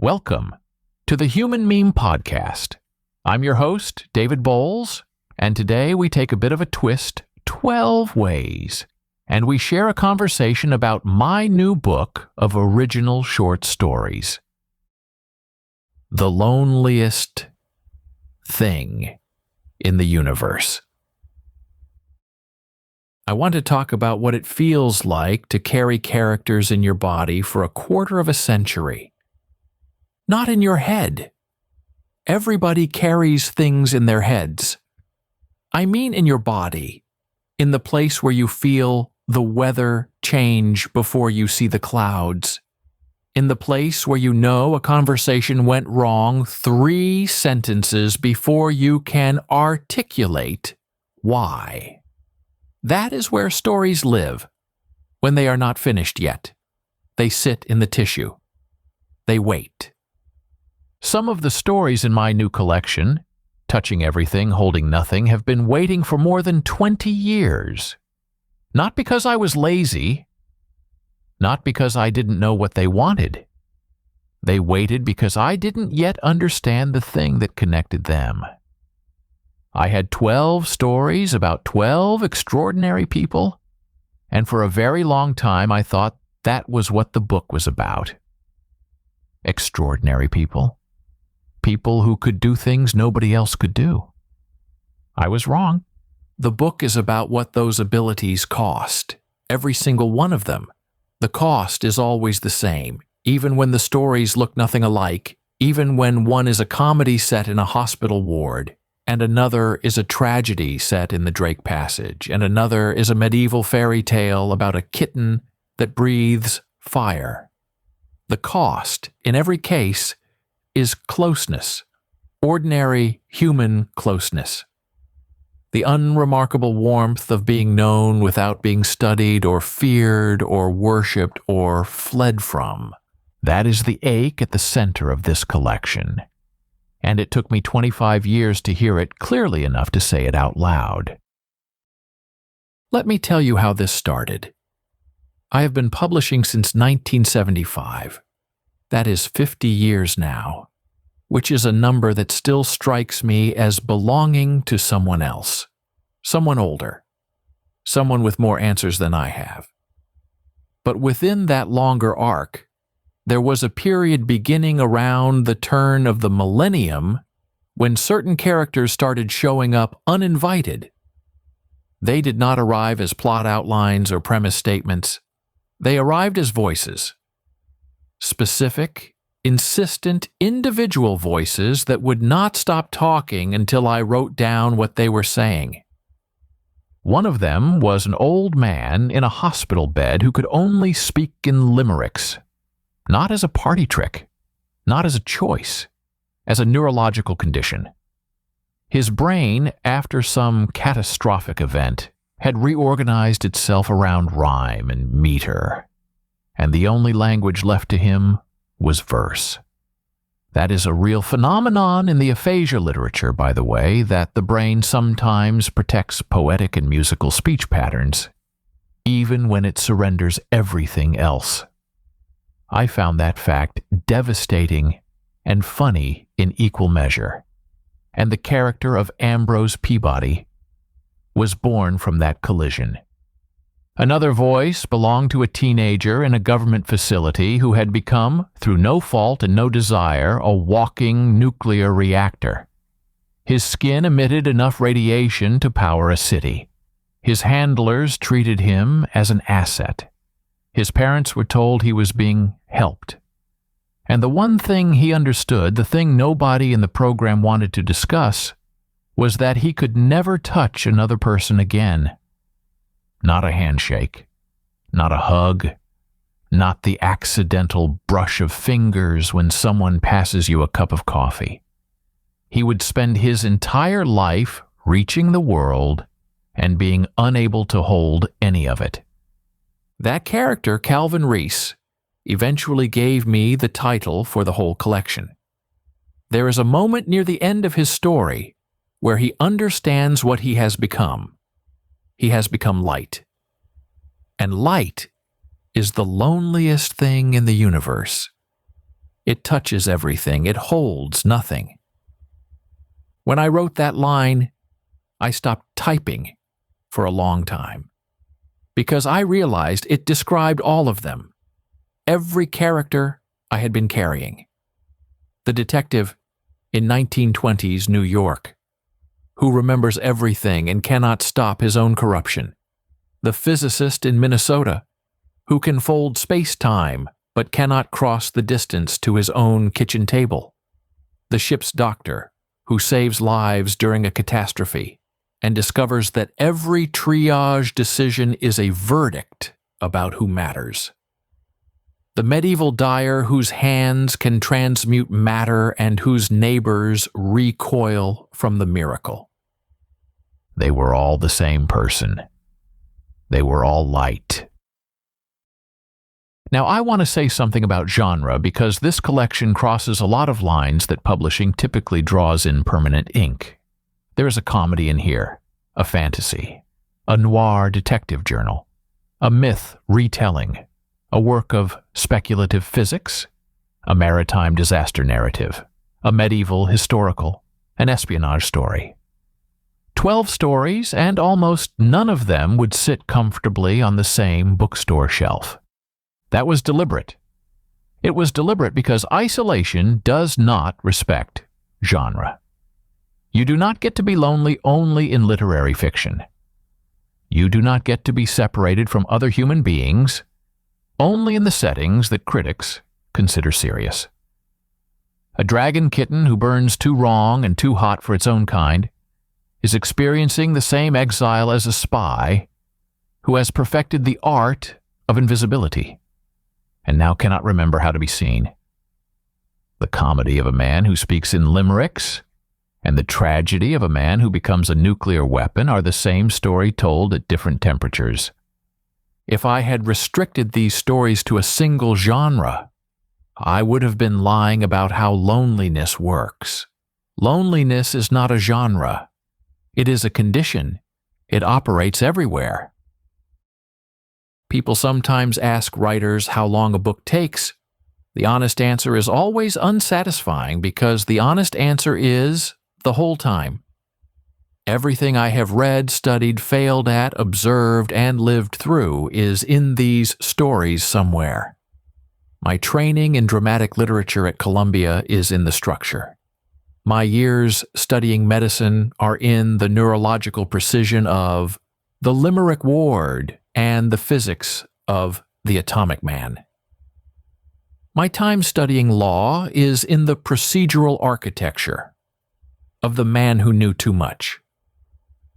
Welcome to the Human Meme Podcast. I'm your host, David Bowles, and today we take a bit of a twist 12 ways, and we share a conversation about my new book of original short stories. The loneliest thing in the universe. I want to talk about what it feels like to carry characters in your body for a quarter of a century. Not in your head. Everybody carries things in their heads. I mean in your body, in the place where you feel the weather change before you see the clouds, in the place where you know a conversation went wrong 3 sentences before you can articulate why. That is where stories live, when they are not finished yet. They sit in the tissue. They wait. Some of the stories in my new collection, Touching Everything, Holding Nothing, have been waiting for more than 20 years. Not because I was lazy, not because I didn't know what they wanted. They waited because I didn't yet understand the thing that connected them. I had 12 stories about 12 extraordinary people, and for a very long time I thought that was what the book was about. Extraordinary people. People who could do things nobody else could do. I was wrong. The book is about what those abilities cost. Every single one of them. The cost is always the same, even when the stories look nothing alike, even when one is a comedy set in a hospital ward, and another is a tragedy set in the Drake Passage, and another is a medieval fairy tale about a kitten that breathes fire. The cost, in every case, is closeness, ordinary human closeness. The unremarkable warmth of being known without being studied or feared or worshipped or fled from. That is the ache at the center of this collection. And it took me 25 years to hear it clearly enough to say it out loud. Let me tell you how this started. I have been publishing since 1975. That is 50 years now, which is a number that still strikes me as belonging to someone else, someone older, someone with more answers than I have. But within that longer arc, there was a period beginning around the turn of the millennium when certain characters started showing up uninvited. They did not arrive as plot outlines or premise statements. They arrived as voices. Specific, insistent, individual voices that would not stop talking until I wrote down what they were saying. One of them was an old man in a hospital bed who could only speak in limericks, not as a party trick, not as a choice, as a neurological condition. His brain, after some catastrophic event, had reorganized itself around rhyme and meter, and the only language left to him was verse. That is a real phenomenon in the aphasia literature, by the way, that the brain sometimes protects poetic and musical speech patterns, even when it surrenders everything else. I found that fact devastating and funny in equal measure, and the character of Ambrose Peabody was born from that collision. Another voice belonged to a teenager in a government facility who had become, through no fault and no desire, a walking nuclear reactor. His skin emitted enough radiation to power a city. His handlers treated him as an asset. His parents were told he was being helped. And the one thing he understood, the thing nobody in the program wanted to discuss, was that he could never touch another person again. Not a handshake, not a hug, not the accidental brush of fingers when someone passes you a cup of coffee. He would spend his entire life reaching the world and being unable to hold any of it. That character, Calvin Reese, eventually gave me the title for the whole collection. There is a moment near the end of his story where he understands what he has become. He has become light. And light is the loneliest thing in the universe. It touches everything. It holds nothing. When I wrote that line, I stopped typing for a long time, because I realized it described all of them, every character I had been carrying. The detective in 1920s New York, who remembers everything and cannot stop his own corruption. The physicist in Minnesota, who can fold space-time but cannot cross the distance to his own kitchen table. The ship's doctor, who saves lives during a catastrophe and discovers that every triage decision is a verdict about who matters. The medieval dyer whose hands can transmute matter and whose neighbors recoil from the miracle. They were all the same person. They were all light. Now, I want to say something about genre because this collection crosses a lot of lines that publishing typically draws in permanent ink. There is a comedy in here, a fantasy, a noir detective journal, a myth retelling, a work of speculative physics, a maritime disaster narrative, a medieval historical, an espionage story. 12 stories, and almost none of them would sit comfortably on the same bookstore shelf. That was deliberate. It was deliberate because isolation does not respect genre. You do not get to be lonely only in literary fiction. You do not get to be separated from other human beings only in the settings that critics consider serious. A dragon kitten who burns too wrong and too hot for its own kind is experiencing the same exile as a spy who has perfected the art of invisibility and now cannot remember how to be seen. The comedy of a man who speaks in limericks and the tragedy of a man who becomes a nuclear weapon are the same story told at different temperatures. If I had restricted these stories to a single genre, I would have been lying about how loneliness works. Loneliness is not a genre. It is a condition. It operates everywhere. People sometimes ask writers how long a book takes. The honest answer is always unsatisfying because the honest answer is the whole time. Everything I have read, studied, failed at, observed, and lived through is in these stories somewhere. My training in dramatic literature at Columbia is in the structure. My years studying medicine are in the neurological precision of the Limerick Ward and the physics of the atomic man. My time studying law is in the procedural architecture of the man who knew too much.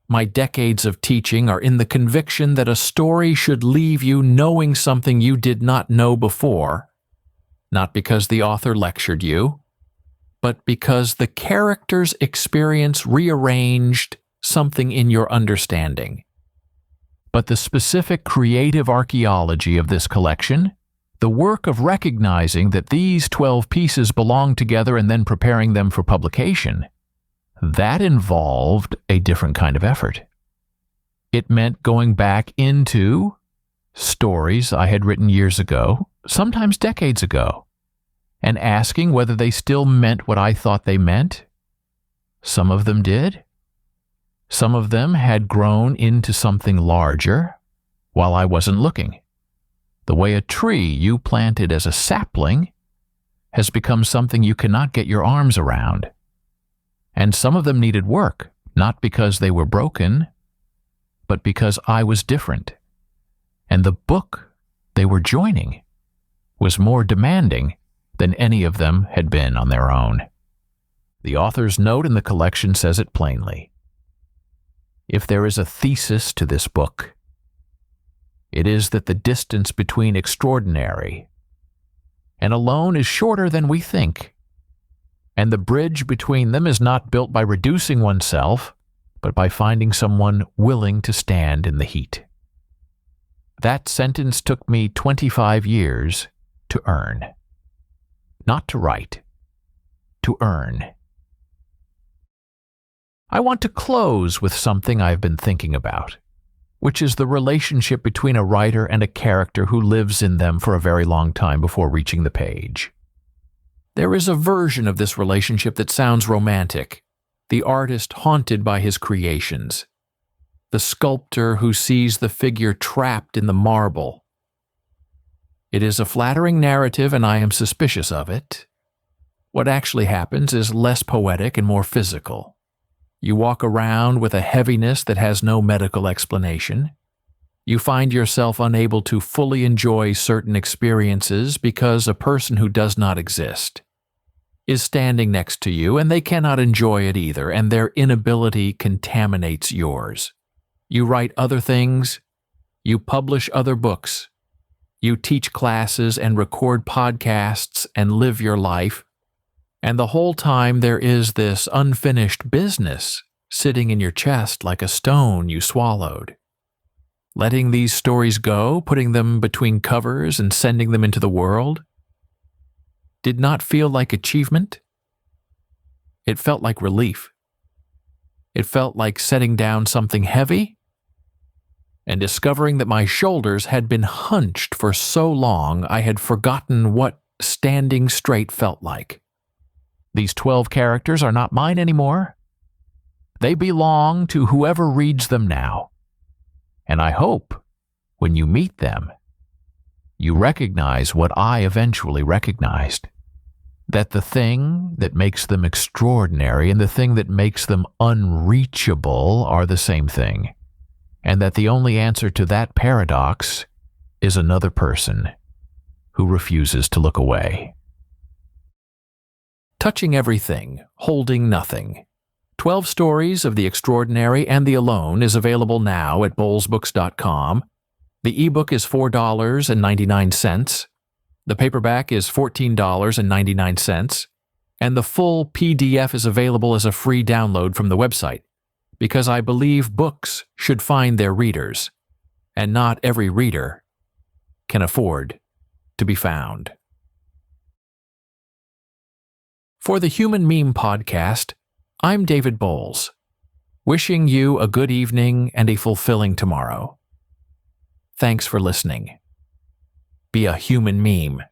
My decades of teaching are in the conviction that a story should leave you knowing something you did not know before, not because the author lectured you, but because the character's experience rearranged something in your understanding. But the specific creative archaeology of this collection, the work of recognizing that these 12 pieces belong together and then preparing them for publication, that involved a different kind of effort. It meant going back into stories I had written years ago, sometimes decades ago, and asking whether they still meant what I thought they meant. Some of them did. Some of them had grown into something larger while I wasn't looking. The way a tree you planted as a sapling has become something you cannot get your arms around. And some of them needed work, not because they were broken, but because I was different. And the book they were joining was more demanding than any of them had been on their own. The author's note in the collection says it plainly. If there is a thesis to this book, it is that the distance between extraordinary and alone is shorter than we think, and the bridge between them is not built by reducing oneself, but by finding someone willing to stand in the heat. That sentence took me 25 years to earn. Not to write, to earn. I want to close with something I've been thinking about, which is the relationship between a writer and a character who lives in them for a very long time before reaching the page. There is a version of this relationship that sounds romantic, the artist haunted by his creations, the sculptor who sees the figure trapped in the marble. It is a flattering narrative, and I am suspicious of it. What actually happens is less poetic and more physical. You walk around with a heaviness that has no medical explanation. You find yourself unable to fully enjoy certain experiences because a person who does not exist is standing next to you, and they cannot enjoy it either, and their inability contaminates yours. You write other things. You publish other books. You teach classes and record podcasts and live your life. And the whole time there is this unfinished business sitting in your chest like a stone you swallowed. Letting these stories go, putting them between covers and sending them into the world, did not feel like achievement. It felt like relief. It felt like setting down something heavy and discovering that my shoulders had been hunched for so long I had forgotten what standing straight felt like. These 12 characters are not mine anymore. They belong to whoever reads them now. And I hope, when you meet them, you recognize what I eventually recognized. That the thing that makes them extraordinary and the thing that makes them unreachable are the same thing. And that the only answer to that paradox is another person who refuses to look away. Touching Everything, Holding Nothing. 12 Stories of the Extraordinary and the Alone is available now at bowlesbooks.com. The ebook is $4.99. The paperback is $14.99. And the full PDF is available as a free download from the website, because I believe books should find their readers, and not every reader can afford to be found. For the Human Meme Podcast, I'm David Bowles, wishing you a good evening and a fulfilling tomorrow. Thanks for listening. Be a human meme.